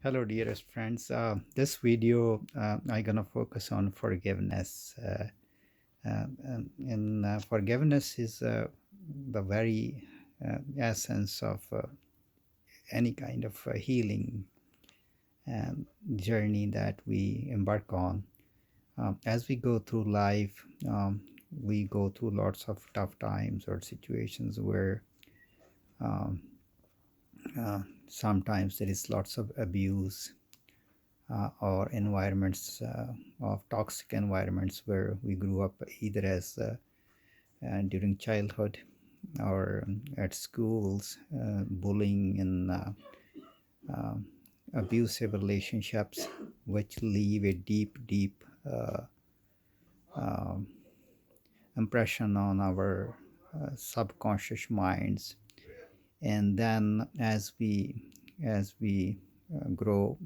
Hello, dearest friends. This video, I'm gonna focus on forgiveness. Forgiveness is the very essence of any kind of healing um, journey that we embark on. As we go through life, we go through lots of tough times or situations where um, sometimes there is lots of abuse or environments of toxic environments where we grew up either as during childhood or at schools, bullying and uh, abusive relationships, which leave a deep uh, uh, impression on our subconscious minds. And then as we grow,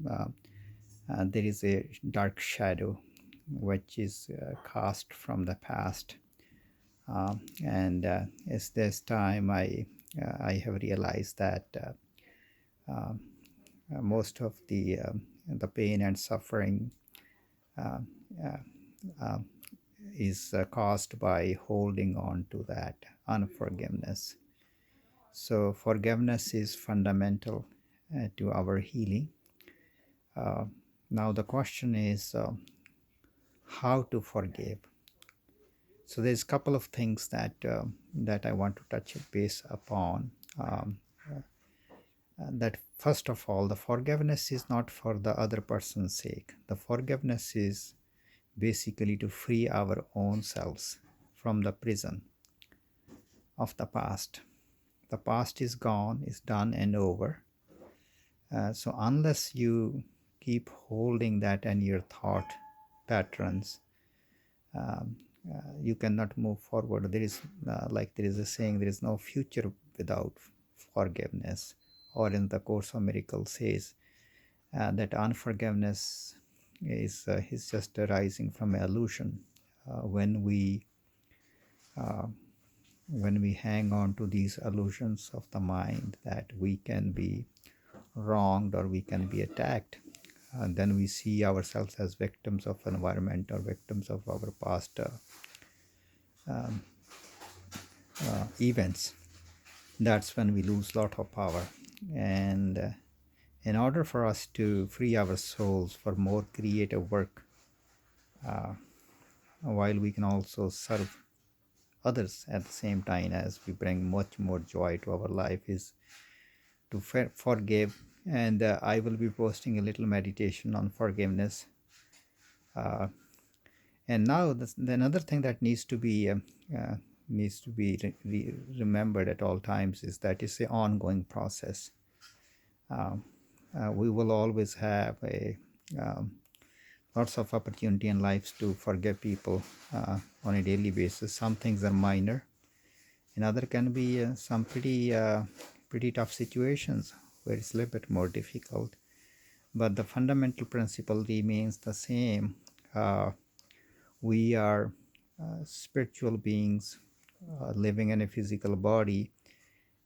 there is a dark shadow which is cast from the past. And as this time, I have realized that uh, most of the pain and suffering uh, uh, uh, is caused by holding on to that unforgiveness. So forgiveness is fundamental to our healing. Uh, Now the question is how to forgive. So there's a couple of things that I want to touch base upon. Um, that first of all, the forgiveness is not for the other person's sake. The forgiveness is basically to free our own selves from the prison of the past. The past is gone, is done and over. So unless you keep holding that in your thought patterns, um, you cannot move forward. There is, like there is a saying, there is no future without forgiveness. Or in the Course of Miracles says that unforgiveness is just arising from illusion. When uh, we hang on to these illusions of the mind that we can be wronged or we can be attacked, and then we see ourselves as victims of environment or victims of our past um, events. That's when we lose a lot of power. And in order for us to free our souls for more creative work, uh, while we can also serve others at the same time as we bring much more joy to our life, is to forgive. And I will be posting a little meditation on forgiveness. uh, and now the another thing that needs to be remembered at all times is that it's an ongoing process. um, we will always have a um, lots of opportunity in lives to forgive people on a daily basis. Some things are minor, and other can be some pretty tough situations where it's a little bit more difficult. But the fundamental principle remains the same. We are spiritual beings living in a physical body,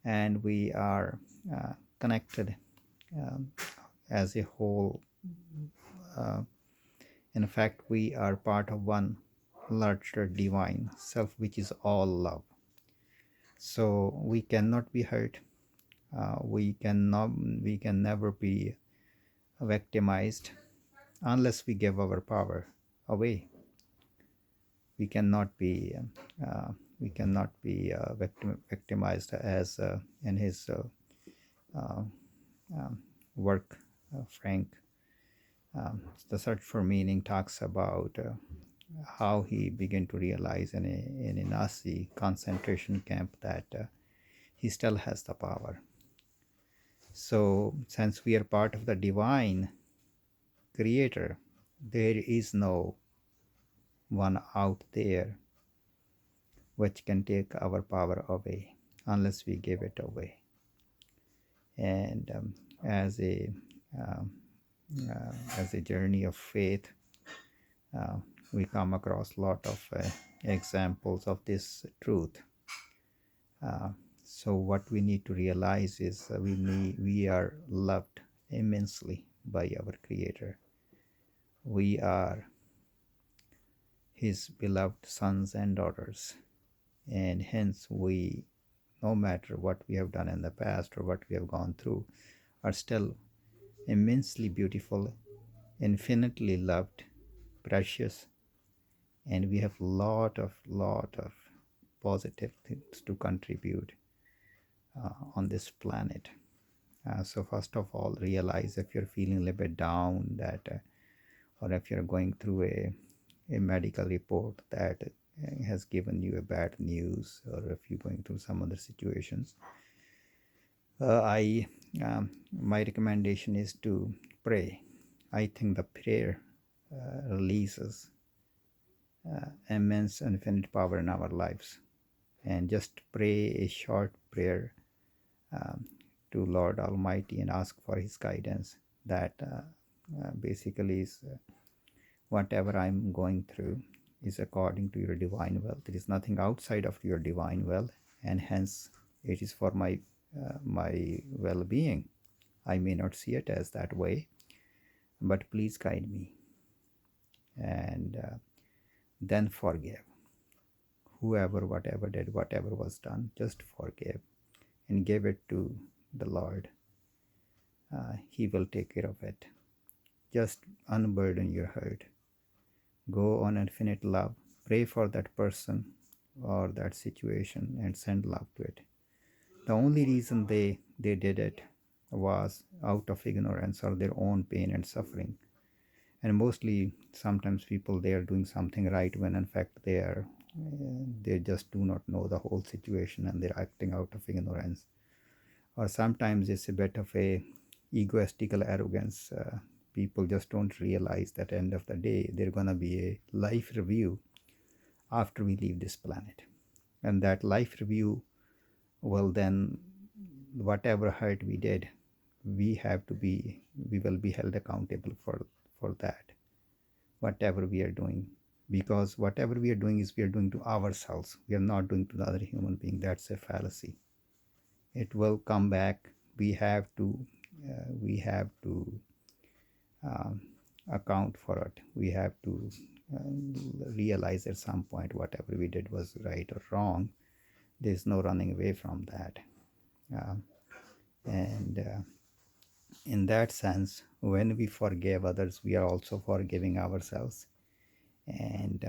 and we are connected um, as a whole. Uh, in fact, we are part of one larger divine self, which is all love. So we cannot be hurt. We can never be victimized unless we give our power away. We cannot be uh, victimized, as in his uh, um, work, Frank. The Search for Meaning talks about how he began to realize in a Nazi concentration camp that he still has the power. So, since we are part of the divine creator, there is no one out there which can take our power away unless we give it away. And as a um, as a journey of faith, uh, we come across a lot of examples of this truth. Uh, so what we need to realize is we are loved immensely by our Creator. We are His beloved sons and daughters, and hence we, no matter what we have done in the past or what we have gone through, are still immensely beautiful, infinitely loved, precious, and we have lot of positive things to contribute on this planet. So first of all, realize if you're feeling a little bit down, that or if you're going through a medical report that has given you a bad news, or if you're going through some other situations, I my recommendation is to pray. I think the prayer releases immense infinite power in our lives. And just pray a short prayer um, to Lord Almighty and ask for His guidance. That basically is whatever I'm going through is according to your divine will. There is nothing outside of your divine will, and hence it is for my well-being. I may not see it as that way, but please guide me, and then forgive whoever, whatever did, whatever was done. Just forgive and give it to the Lord. He will take care of it. Just unburden your hurt. Go on infinite love. Pray for that person or that situation and send love to it. The only reason they did it was out of ignorance or their own pain and suffering. And mostly, sometimes people, they are doing something right when in fact they just do not know the whole situation and they're acting out of ignorance. Or sometimes it's a bit of a egoistical arrogance. People just don't realize that at the end of the day there's gonna be a life review after we leave this planet, and that life review will then, whatever hurt we did, we will be held accountable for that, whatever we are doing, because whatever we are doing is we are doing to ourselves. We are not doing to the other human being. That's a fallacy. It will come back. We have to um, account for it. We have to realize at some point whatever we did was right or wrong. There's no running away from that. And in that sense, when we forgive others, we are also forgiving ourselves. And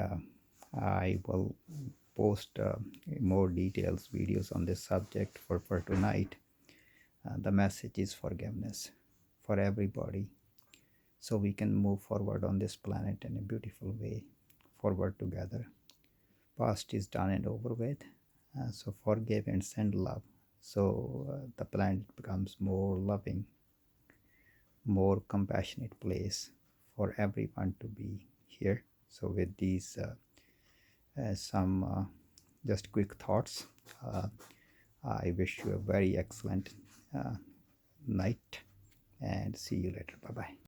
I will post more details, videos on this subject for tonight. The message is forgiveness for everybody, so we can move forward on this planet in a beautiful way, forward together. Past is done and over with, so forgive and send love, so the planet becomes more loving, more compassionate place for everyone to be here. So with these some just quick thoughts, I wish you a very excellent night, and see you later. Bye bye.